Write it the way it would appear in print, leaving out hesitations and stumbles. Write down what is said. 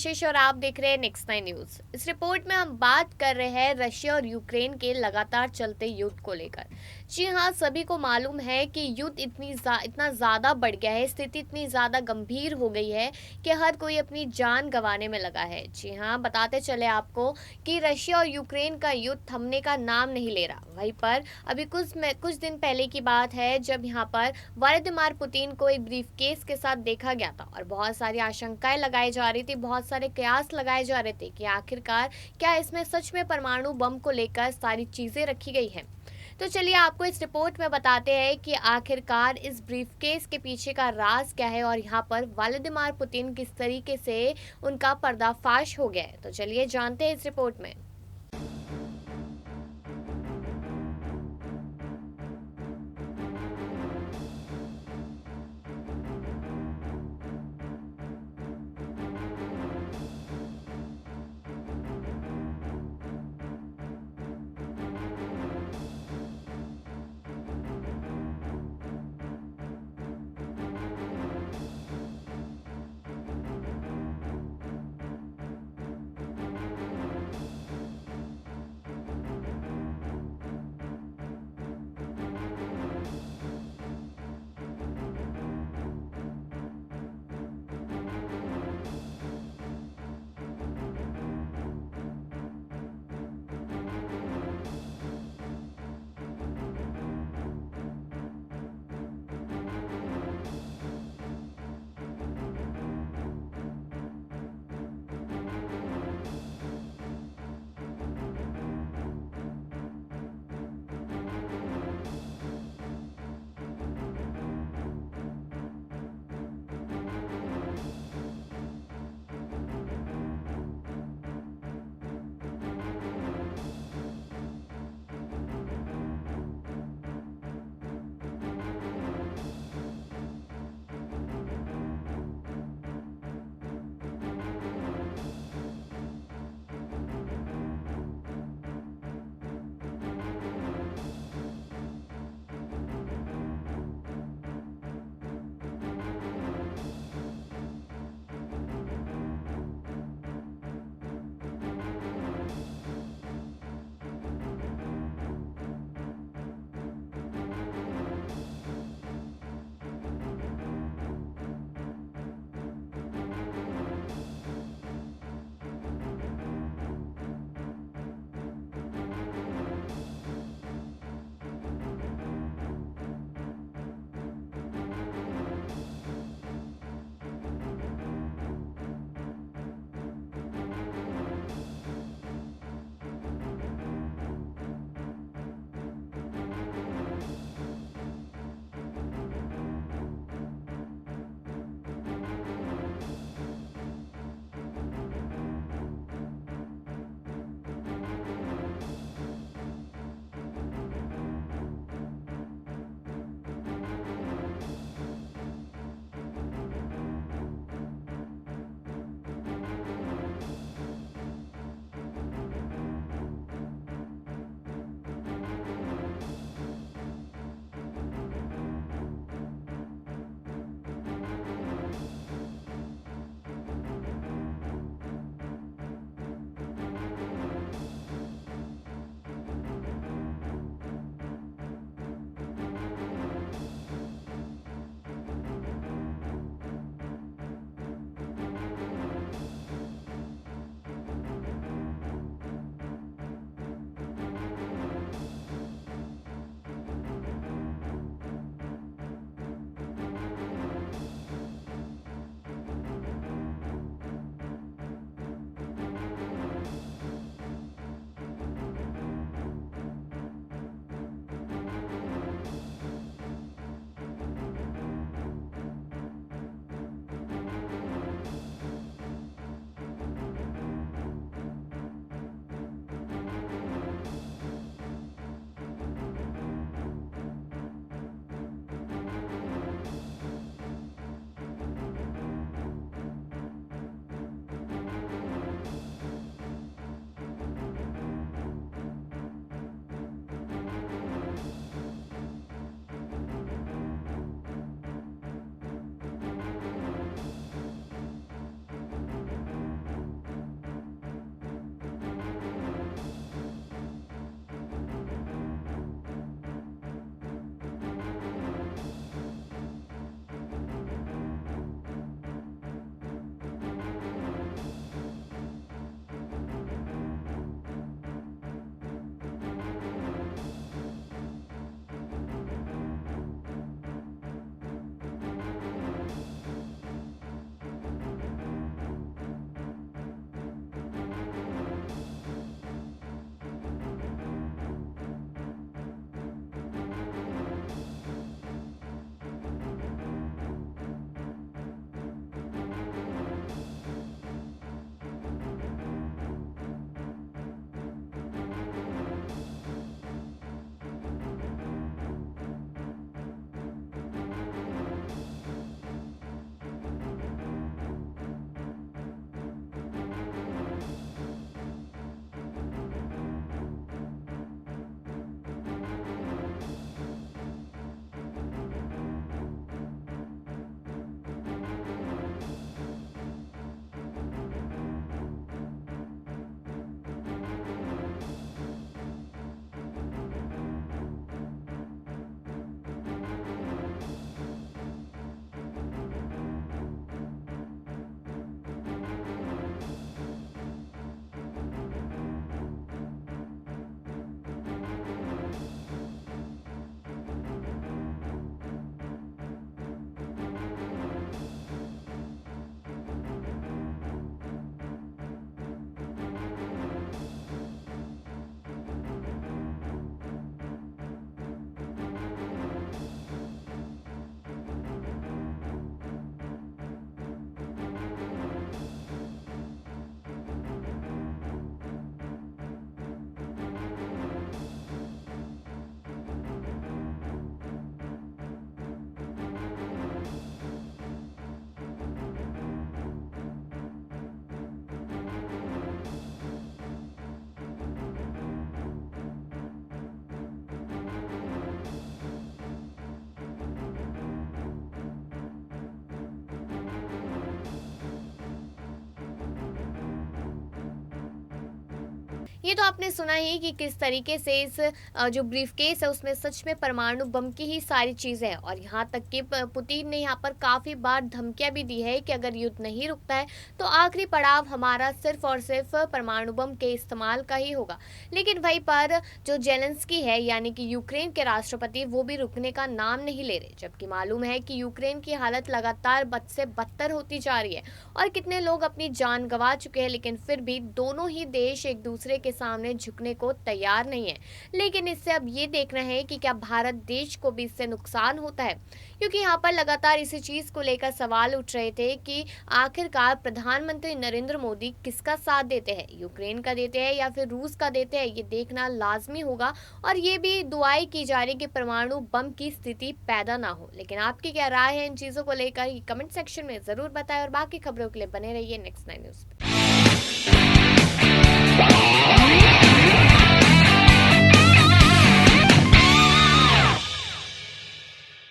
आशीष और आप देख रहे हैं नेक्स्ट नाइन न्यूज। इस रिपोर्ट में हम बात कर रहे हैं रशिया और यूक्रेन के लगातार चलते युद्ध को लेकर। जी हाँ, सभी को मालूम है कि युद्ध इतना ज़्यादा बढ़ गया है, स्थिति इतनी ज़्यादा गंभीर हो गई है कि हर कोई अपनी जान गंवाने में लगा है। जी हाँ, बताते चले आपको कि रशिया और यूक्रेन का युद्ध थमने का नाम नहीं ले रहा। वहीं पर अभी कुछ दिन पहले की बात है जब यहाँ पर व्लादिमीर पुतिन को एक ब्रीफकेस के साथ देखा गया था और बहुत सारी आशंकाएं लगाई जा रही थी, बहुत सारे कयास लगाए जा रहे थे कि आखिरकार क्या इसमें सच में परमाणु बम को लेकर सारी चीजें रखी गई हैं। तो चलिए आपको इस रिपोर्ट में बताते हैं कि आखिरकार इस ब्रीफकेस के पीछे का राज क्या है और यहाँ पर व्लादिमीर पुतिन किस तरीके से उनका पर्दाफाश हो गया है। तो चलिए जानते हैं इस रिपोर्ट में। ये तो आपने सुना ही कि किस तरीके से इस जो ब्रीफकेस है उसमें सच में परमाणु बम की ही सारी चीज़ें हैं, और यहाँ तक कि पुतिन ने यहाँ पर काफ़ी बार धमकियाँ भी दी है कि अगर युद्ध नहीं रुकता है तो आखिरी पड़ाव हमारा सिर्फ और सिर्फ परमाणु बम के इस्तेमाल का ही होगा। लेकिन वहीं पर जो जेलेंस्की है यानी कि यूक्रेन के राष्ट्रपति, वो भी रुकने का नाम नहीं ले रहे, जबकि मालूम है कि यूक्रेन की हालत लगातार बद से बदतर होती जा रही है और कितने लोग अपनी जान गंवा चुके हैं। लेकिन फिर भी दोनों ही देश एक दूसरे के सामने झुकने को तैयार नहीं है। लेकिन इससे अब ये देखना है कि क्या भारत देश को भी इससे नुकसान होता है, क्योंकि यहाँ पर लगातार इसी चीज को लेकर सवाल उठ रहे थे कि आखिरकार प्रधानमंत्री नरेंद्र मोदी किसका साथ देते हैं, यूक्रेन का देते हैं या फिर रूस का देते हैं, ये देखना लाजमी होगा। और ये भी दुआई की जा रही कि परमाणु बम की स्थिति पैदा ना हो। लेकिन आपकी क्या राय है इन चीजों को लेकर, ये कमेंट सेक्शन में जरूर बताएं और बाकी खबरों के लिए बने रहिए नेक्स्ट 9 न्यूज पे।